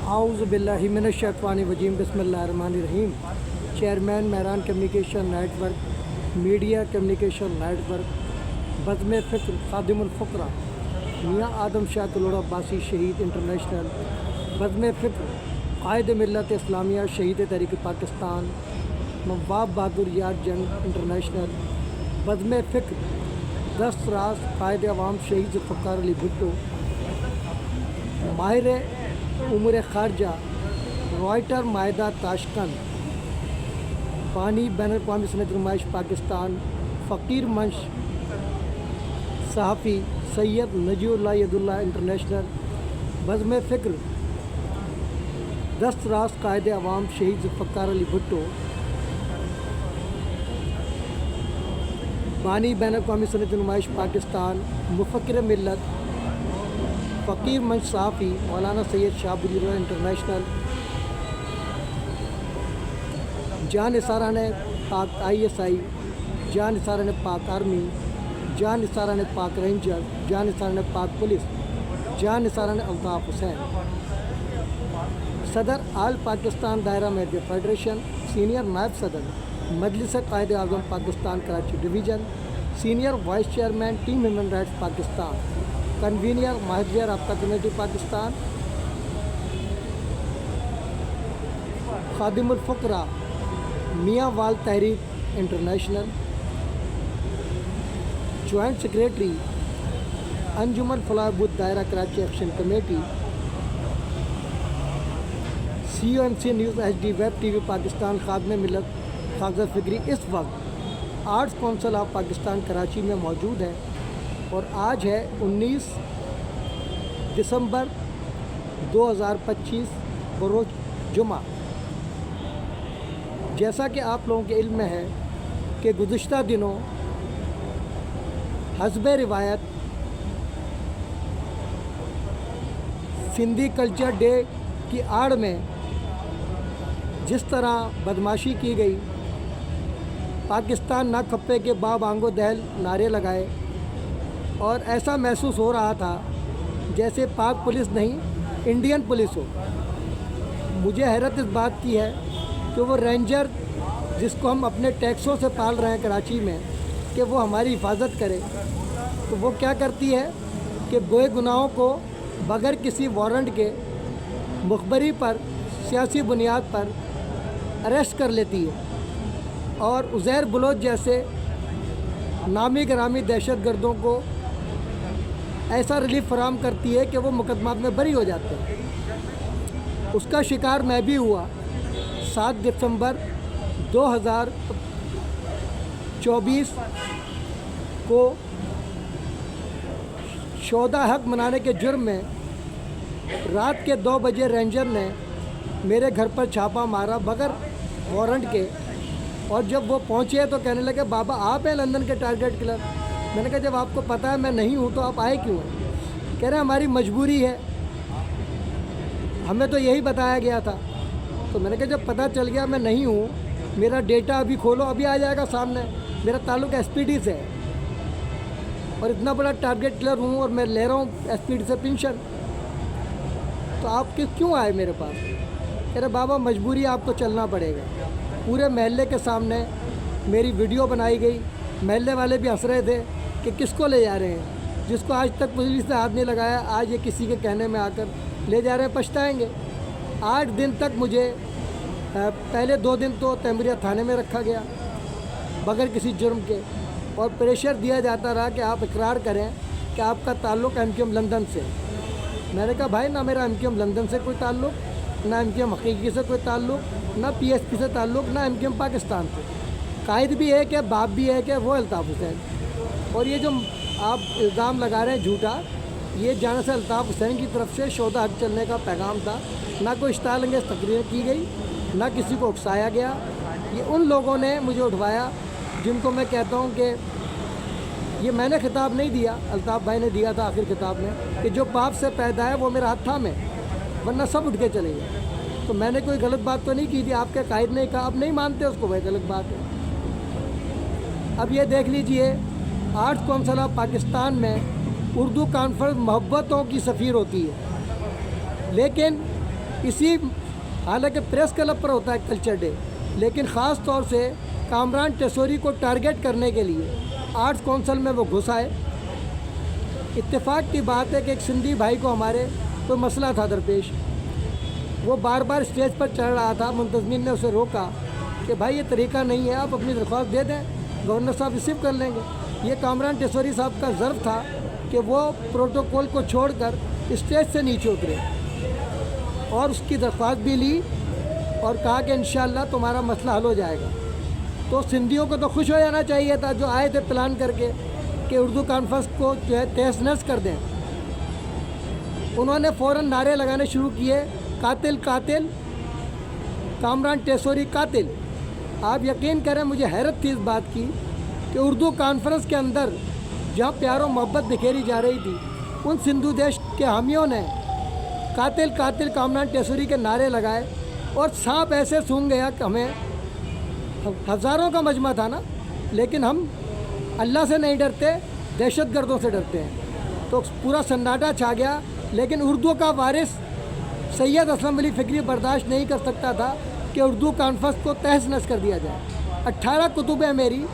اعوذ باللہ من الشیطان الرجیم بسم اللہ الرحمن الرحیم۔ Chairman Mehran communication network, media communication network, بزم فکر خادم الفقراء میاں آدم شاہ کلوڑا عباسی شہید انٹرنیشنل، بزم فکر قائد ملت اسلامیہ شہید تحریک پاکستان نواب بہادر یار جنگ انٹرنیشنل، بزم فکر دست راست قائد عوام شہید ذوالفقار علی بھٹو، ماہر امور خارجہ رائٹر معاہدہ تاشقند، بانی بین الاقوامی صنعت نمائش پاکستان، فقیر منش صحافی سید نجی اللہ ید اللہ انٹرنیشنل، بزم فکر دست راست قائد عوام شہید ذوالفقار علی بھٹو، بانی بین الاقوامی صنعت نمائش پاکستان، مفکر ملت فقیر منش صحافی مولانا سید شہاب الدین انٹرنیشنل، جان نثاران پاک ISI، جان نثاران پاک آرمی، جان نثاران پاک رینجر، جان نثاران پاک پولیس، جان نثاران الطاف حسین، صدر آل پاکستان دائرہ میڈیا فیڈریشن، سینئر نائب صدر مجلس قائد اعظم Pakistan Karachi division, senior vice chairman team human rights Pakistan, convener ماہدیہ رابطہ کمیٹی پاکستان، خادم الفقراء میاں وال تحریک انٹرنیشنل، جوائنٹ سیکریٹری انجمن فلاح بدھ دائرہ Karachi action committee, COMC news HD web TV Pakistan خادم ملت خواجہ فکری اس وقت arts council of Pakistan Karachi میں موجود ہے اور آج ہے 19 دسمبر 2025 بروز جمعہ۔ جیسا کہ آپ لوگوں کے علم میں ہے کہ گزشتہ دنوں حسب روایت سندھی کلچر ڈے کی آڑ میں جس طرح بدماشی کی گئی، پاکستان نہ کھپے کے باب آنگو دہل نعرے لگائے اور ایسا محسوس ہو رہا تھا جیسے پاک پولیس نہیں انڈین پولیس ہو۔ مجھے حیرت اس بات کی ہے کہ وہ رینجر جس کو ہم اپنے ٹیکسوں سے پال رہے ہیں کراچی میں کہ وہ ہماری حفاظت کرے، تو وہ کیا کرتی ہے کہ گوئے گناہوں کو بغیر کسی وارنٹ کے مخبری پر سیاسی بنیاد پر اریسٹ کر لیتی ہے اور عزیر بلوچ جیسے نامی گرامی دہشت گردوں کو ایسا ریلیف فراہم کرتی ہے کہ وہ مقدمات میں بری ہو جاتے ہیں۔ اس کا شکار میں بھی ہوا۔ 7 دسمبر 2024 کو شہداء حق منانے کے جرم میں رات کے 2 بجے رینجر نے میرے گھر پر چھاپا مارا بغیر وارنٹ کے، اور جب وہ پہنچے تو کہنے لگے بابا آپ ہیں لندن کے ٹارگیٹ کلر۔ میں نے کہا جب آپ کو پتہ ہے میں نہیں ہوں تو آپ آئے کیوں ہیں؟ کہہ رہے ہیں ہماری مجبوری ہے، ہمیں تو یہی بتایا گیا تھا۔ تو میں نے کہا جب پتہ چل گیا میں نہیں ہوں، میرا ڈیٹا ابھی کھولو ابھی آ جائے گا سامنے، میرا تعلق SPD سے ہے اور اتنا بڑا ٹارگیٹ کلر ہوں اور میں لے رہا ہوں SPD سے پینشن، تو آپ کیوں آئے میرے پاس؟ کہہ رہے بابا مجبوری آپ کو چلنا پڑے گا۔ پورے محلے کے سامنے میری ویڈیو بنائی گئی، محلے والے بھی ہنس رہے تھے کہ کس کو لے جا رہے ہیں، جس کو آج تک پولیس نے ہاتھ نہیں لگایا آج یہ کسی کے کہنے میں آ کر لے جا رہے ہیں، پچھتائیں گے۔ 8 دن تک مجھے پہلے 2 دن تو تیموریہ تھانے میں رکھا گیا بغیر کسی جرم کے، اور پریشر دیا جاتا رہا کہ آپ اقرار کریں کہ آپ کا تعلق MQM لندن سے۔ میں نے کہا بھائی نہ میرا MQM لندن سے کوئی تعلق، نہ MQM حقیقی سے کوئی تعلق، نہ PSP سے تعلق، نہ MQM پاکستان سے۔ قائد بھی ایک ہے، باپ بھی ایک ہے، وہ الطاف حسین۔ اور یہ جو آپ الزام لگا رہے ہیں جھوٹا، یہ جانے سے الطاف حسین کی طرف سے شہداء حق چلنے کا پیغام تھا، نہ کوئی اشتعال انگیز تقریر کی گئی، نہ کسی کو اکسایا گیا۔ یہ ان لوگوں نے مجھے اٹھوایا جن کو میں کہتا ہوں کہ یہ میں نے خطاب نہیں دیا، الطاف بھائی نے دیا تھا آخر خطاب میں کہ جو پاپ سے پیدا ہے وہ میرا ہاتھ تھامے، ورنہ سب اٹھ کے چلے گئے۔ تو میں نے کوئی غلط بات تو نہیں کی تھی، آپ کے قائد نے کہا آپ نہیں مانتے اس کو، وہ غلط بات ہے۔ اب یہ دیکھ لیجئے آرٹس کونسل آف پاکستان میں اردو کانفرنس محبتوں کی سفیر ہوتی ہے، لیکن اسی حالانکہ پریس کلب پر ہوتا ہے کلچر ڈے، لیکن خاص طور سے کامران ٹیسوری کو ٹارگیٹ کرنے کے لیے آرٹس کونسل میں وہ گھس آئے۔ اتفاق کی بات ہے کہ ایک سندھی بھائی کو ہمارے کوئی مسئلہ تھا درپیش، وہ بار بار اسٹیج پر چڑھ رہا تھا، منتظمین نے اسے روکا کہ بھائی یہ طریقہ نہیں ہے، آپ اپنی درخواست دے دیں، گورنر صاحب ریسیو کر لیں گے۔ یہ کامران ٹیسوری صاحب کا ظرف تھا کہ وہ پروٹوکول کو چھوڑ کر اسٹیج سے نیچے اترے اور اس کی درخواست بھی لی اور کہا کہ انشاءاللہ تمہارا مسئلہ حل ہو جائے گا۔ تو سندھیوں کو تو خوش ہو جانا چاہیے تھا جو آئے تھے پلان کر کے کہ اردو کانفرنس کو جو ہے تہس نہس کر دیں۔ انہوں نے فوراً نعرے لگانے شروع کیے، قاتل قاتل، کامران ٹیسوری قاتل۔ آپ یقین کریں مجھے حیرت تھی اس بات کی کہ اردو کانفرنس کے اندر جہاں پیار و محبت بکھیری جا رہی تھی، ان سندھو دیش کے حامیوں نے قاتل قاتل کامران ٹیسوری کے نعرے لگائے اور سانپ ایسے سونگ گیا کہ ہمیں ہزاروں کا مجمع تھا نا، لیکن ہم اللہ سے نہیں ڈرتے، دہشت گردوں سے ڈرتے ہیں۔ تو پورا سناٹا چھا گیا، لیکن اردو کا وارث سید اسلم علی فکری برداشت نہیں کر سکتا تھا کہ اردو کانفرنس کو تہس نہس کر دیا جائے۔ 18 کتبیں میری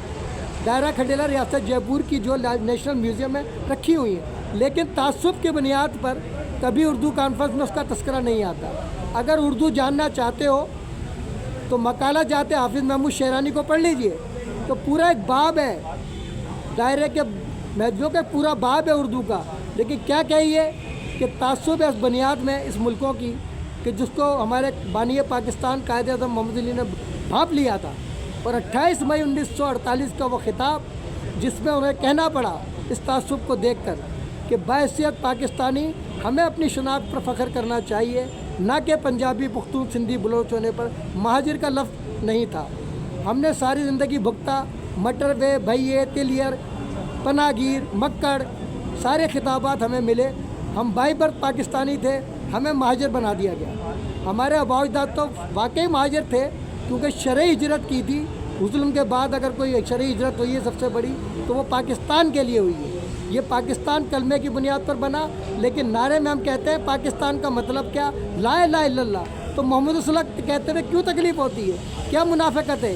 دائرہ کھنڈیلا ریاست جے پور کی جو نیشنل میوزیم میں رکھی ہوئی ہیں، لیکن تعصب کی بنیاد پر کبھی اردو کانفرنس میں اس کا تذکرہ نہیں آتا۔ اگر اردو جاننا چاہتے ہو تو مقالہ جاتے حافظ محمود شیرانی کو پڑھ لیجئے، تو پورا ایک باب ہے دائرے کے محدودوں کا، پورا باب ہے اردو کا۔ لیکن کیا کہیے کہ تعصب ہے اس بنیاد میں اس ملکوں کی کہ جس کو ہمارے بانی پاکستان قائد اعظم محمد علی نے بھانپ لیا تھا، اور 28 مئی 1948 کا وہ خطاب جس میں انہیں کہنا پڑا اس تعصب کو دیکھ کر کہ بحیثیت پاکستانی ہمیں اپنی شناخت پر فخر کرنا چاہیے، نہ کہ پنجابی، پختون، سندھی، بلوچ ہونے پر۔ مہاجر کا لفظ نہیں تھا۔ ہم نے ساری زندگی بھگتا، مٹر وے، بھئیے، تلیر، پناہ گیر، مکڑ، سارے خطابات ہمیں ملے۔ ہم بائی برتھ پاکستانی تھے، ہمیں مہاجر بنا دیا گیا۔ ہمارے آباء و اجداد تو واقعی مہاجر تھے، کیونکہ شرعی ہجرت کی تھی۔ مسلم کے بعد اگر کوئی شرعی ہجرت ہوئی ہے سب سے بڑی تو وہ پاکستان کے لیے ہوئی ہے۔ یہ پاکستان کلمے کی بنیاد پر بنا، لیکن نعرے میں ہم کہتے ہیں پاکستان کا مطلب کیا؟ لا الہ الا اللہ۔ تو محمد صلی اللہ علیہ وسلم کہتے ہوئے کیوں تکلیف ہوتی ہے؟ کیا منافقت ہے؟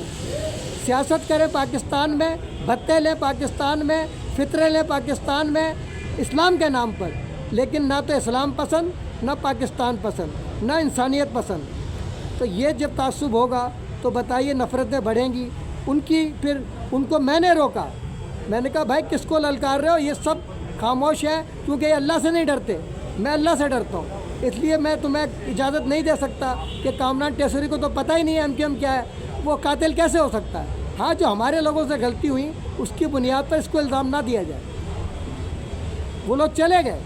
سیاست کریں پاکستان میں، بھتے لیں پاکستان میں، فطرے لیں پاکستان میں اسلام کے نام پر، لیکن نہ تو اسلام پسند، نہ پاکستان پسند، نہ انسانیت پسند۔ تو یہ جب تعصب ہوگا تو بتائیے نفرتیں بڑھیں گی۔ پھر ان کو میں نے روکا، میں نے کہا بھائی کس کو للکار رہے ہو؟ یہ سب خاموش ہیں کیونکہ یہ اللہ سے نہیں ڈرتے، میں اللہ سے ڈرتا ہوں، اس لیے میں تمہیں اجازت نہیں دے سکتا کہ کامران ٹیسوری کو تو پتہ ہی نہیں ہے ایم کیو ایم کیا ہے، وہ قاتل کیسے ہو سکتا ہے۔ ہاں جو ہمارے لوگوں سے غلطی ہوئی اس کی بنیاد پر اس کو الزام نہ دیا جائے۔ وہ لوگ چلے گئے۔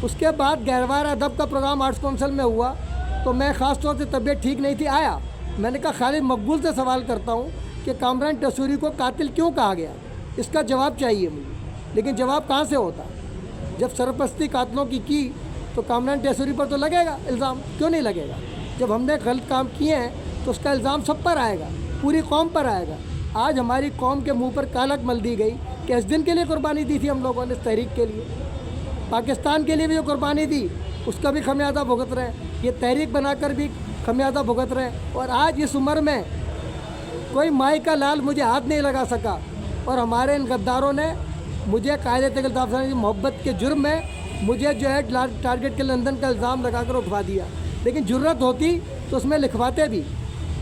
اس کے بعد گہوارہ ادب کا پروگرام آرٹس کونسل میں ہوا تو میں خاص طور سے طبیعت ٹھیک نہیں تھی، آیا۔ میں نے کہا خالد مقبول سے سوال کرتا ہوں کہ کامران ٹیسوری کو قاتل کیوں کہا گیا، اس کا جواب چاہیے مجھے۔ لیکن جواب کہاں سے ہوتا؟ جب سرپرستی قاتلوں کی تو کامران ٹیسوری پر تو لگے گا الزام، کیوں نہیں لگے گا؟ جب ہم نے غلط کام کیے ہیں تو اس کا الزام سب پر آئے گا، پوری قوم پر آئے گا۔ آج ہماری قوم کے منہ پر کالک مل دی گئی کہ اس دن کے لیے قربانی دی تھی ہم لوگوں نے، اس تحریک کے لیے، پاکستان کے لیے بھی جو قربانی دی اس کا بھی خمیازہ بھگت رہے ہیں، یہ تحریک بنا کر بھی خمیازہ بھگت رہے ہیں۔ اور آج اس عمر میں کوئی مائی کا لال مجھے ہاتھ نہیں لگا سکا، اور ہمارے ان غداروں نے مجھے قائد تغلط افسران کی محبت کے جرم میں مجھے جو ہے ٹارگٹ کے لندن کا الزام لگا کر اٹھوا دیا۔ لیکن جرت ہوتی تو اس میں لکھواتے بھی۔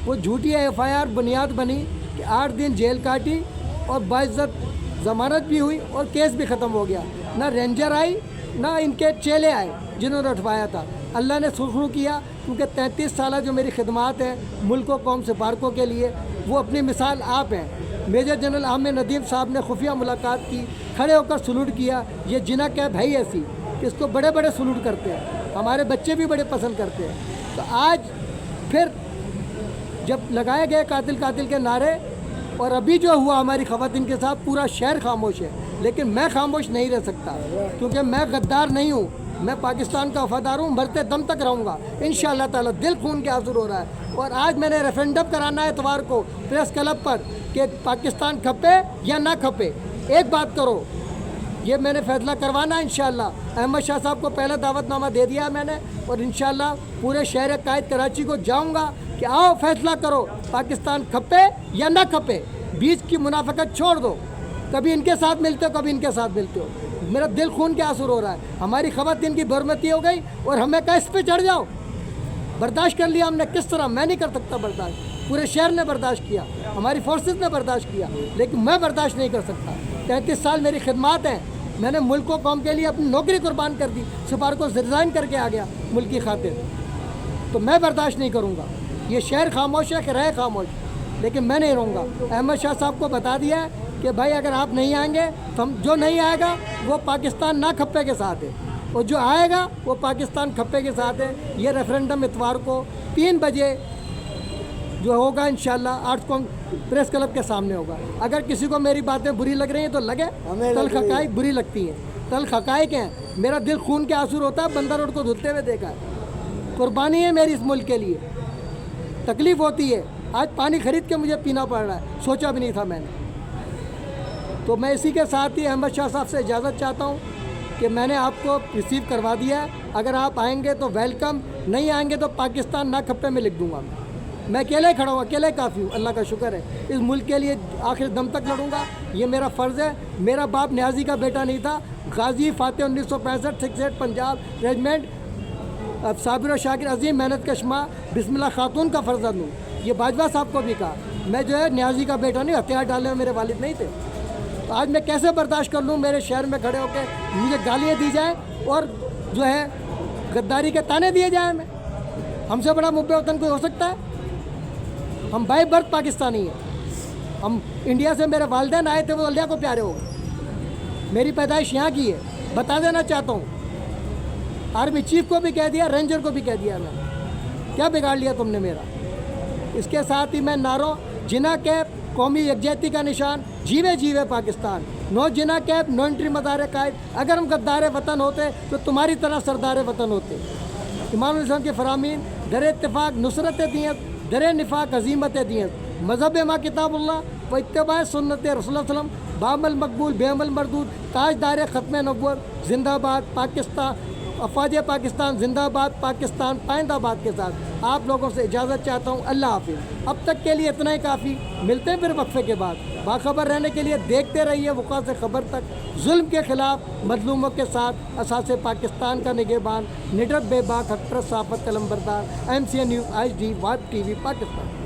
وہ جھوٹی ایف آئی آر بنیاد بنی کہ 8 دن جیل کاٹی اور باعزت ضمانت بھی ہوئی اور کیس بھی ختم ہو گیا۔ نہ رینجر آئی نہ ان کے چیلے آئے جنہوں نے اٹھوایا تھا۔ اللہ نے سرخرو کیا، کیونکہ 33 سالہ جو میری خدمات ہیں ملک و قوم سفارکوں کے لیے، وہ اپنی مثال آپ ہیں۔ میجر جنرل عامر ندیم صاحب نے خفیہ ملاقات کی، کھڑے ہو کر سلوٹ کیا۔ یہ جنہ کیب ہے ہی ایسی کہ اس کو بڑے بڑے سلوٹ کرتے ہیں، ہمارے بچے بھی بڑے پسند کرتے ہیں۔ تو آج پھر جب لگائے گئے قاتل قاتل کے نعرے، اور ابھی جو ہوا ہماری خواتین کے ساتھ، پورا شہر خاموش ہے، لیکن میں خاموش نہیں رہ سکتا، کیونکہ میں غدار نہیں ہوں، میں پاکستان کا وفادار ہوں، مرتے دم تک رہوں گا انشاءاللہ تعالی۔ دل خون کے آنسو ہو رہا ہے، اور آج میں نے ریفرینڈم کرانا ہے اتوار کو پریس کلب پر کہ پاکستان کھپے یا نہ کھپے۔ ایک بات کرو یہ میں نے فیصلہ کروانا ہے انشاءاللہ۔ احمد شاہ صاحب کو پہلا دعوت نامہ دے دیا ہے میں نے، اور انشاءاللہ پورے شہر قائد کراچی کو جاؤں گا کہ آؤ فیصلہ کرو، پاکستان کھپے یا نہ کھپے، بیچ کی منافقت چھوڑ دو۔ کبھی ان کے ساتھ ملتے ہو، کبھی ان کے ساتھ ملتے ہو، میرا دل خون کے آنسو ہو رہا ہے۔ ہماری خواتین کی برمتی ہو گئی اور ہمیں کہا اس پہ چڑھ جاؤ۔ برداشت کر لیا ہم نے، کس طرح؟ میں نہیں کر سکتا برداشت، پورے شہر نے برداشت کیا، ہماری فورسز نے برداشت کیا، لیکن میں برداشت نہیں کر سکتا۔ 33 سال میری خدمات ہیں، میں نے ملک و قوم کے لیے اپنی نوکری قربان کر دی، سپار کو ریزائن کر کے آ گیا ملک کی خاطر، تو میں برداشت نہیں کروں گا۔ یہ شہر خاموش ہے کہ رہے خاموش، لیکن میں نہیں رہوں گا۔ احمد شاہ صاحب کو بتا دیا ہے کہ بھائی اگر آپ نہیں آئیں گے تو جو نہیں آئے گا وہ پاکستان نہ کھپے کے ساتھ ہے، اور جو آئے گا وہ پاکستان کھپے کے ساتھ ہے۔ یہ ریفرینڈم اتوار کو 3 بجے جو ہوگا انشاءاللہ آرٹس کام پریس کلب کے سامنے ہوگا۔ اگر کسی کو میری باتیں بری لگ رہی ہیں تو لگے، تلخ حقائق بری لگتی ہیں، تلخ حقائق ہیں۔ میرا دل خون کے آنسو ہوتا ہے بندر روڈ کو دھلتے ہوئے دیکھا ہے، قربانی ہے میری اس ملک کے لیے، تکلیف ہوتی ہے۔ آج پانی خرید کے مجھے پینا پڑ رہا ہے، سوچا بھی نہیں تھا میں نے۔ تو میں اسی کے ساتھ ہی احمد شاہ صاحب سے اجازت چاہتا ہوں کہ میں نے آپ کو ریسیو کروا دیا ہے، اگر آپ آئیں گے تو ویلکم، نہیں آئیں گے تو پاکستان نہ کھپے میں لکھ دوں گا۔ میں اکیلے کھڑا ہوں، اکیلے کافی ہوں، اللہ کا شکر ہے۔ اس ملک کے لیے آخر دم تک لڑوں گا، یہ میرا فرض ہے۔ میرا باپ نیازی کا بیٹا نہیں تھا، غازی فاتح 1965 68 پنجاب ریجمنٹ، صابر و شاکر عظیم محنت کشمہ بسم اللہ خاتون کا فرزند ہوں۔ یہ باجوہ صاحب کو بھی کہا، میں جو ہے نیازی کا بیٹا نہیں، ہتھیار ڈالنے میں میرے والد نہیں تھے۔ تو آج میں کیسے برداشت کر لوں میرے شہر میں کھڑے ہو کے مجھے گالیاں دی جائیں اور جو ہے غداری کے تانے دیے جائیں ہمیں؟ ہم سے بڑا محب وطن کوئی ہو سکتا ہے؟ ہم بائی برتھ پاکستانی ہیں۔ ہم انڈیا سے، میرے والدین آئے تھے، وہ اللہ کو پیارے ہو گئے، میری پیدائش یہاں کی ہے، بتا دینا چاہتا ہوں۔ آرمی چیف کو بھی کہہ دیا، رینجر کو بھی کہہ دیا میں نے، کیا بگاڑ لیا تم نے میرا؟ اس کے ساتھ ہی میں نعروں جنا کیپ قومی یکجہتی کا نشان، جیوے جیوے پاکستان، نو جنا کیپ، نو انٹری مدار قائد۔ اگر ہم غدار وطن ہوتے تو تمہاری طرح سردار وطن ہوتے۔ امام الاسلام کے فرامین، در اتفاق نصرت دیت، در نفاق عظیمت دیت، مذہب ما کتاب اللہ و اتباع سنت رسول اللہ علیہ وسلم، بعمل مقبول بے عمل مردود، تاجدار ختم نبوت، زندہ باد پاکستان، افواج پاکستان زندہ باد، پاکستان پائندہ باد کے ساتھ آپ لوگوں سے اجازت چاہتا ہوں۔ اللہ حافظ۔ اب تک کے لیے اتنا ہی کافی، ملتے ہیں پھر وقفے کے بعد۔ باخبر رہنے کے لیے دیکھتے رہیے وقوع سے خبر تک، ظلم کے خلاف مظلوموں کے ساتھ، اساس پاکستان کا نگہبان، نڈر بے باک، حق پرست، صحافت قلم بردار، MCA news HD، vibe TV Pakistan.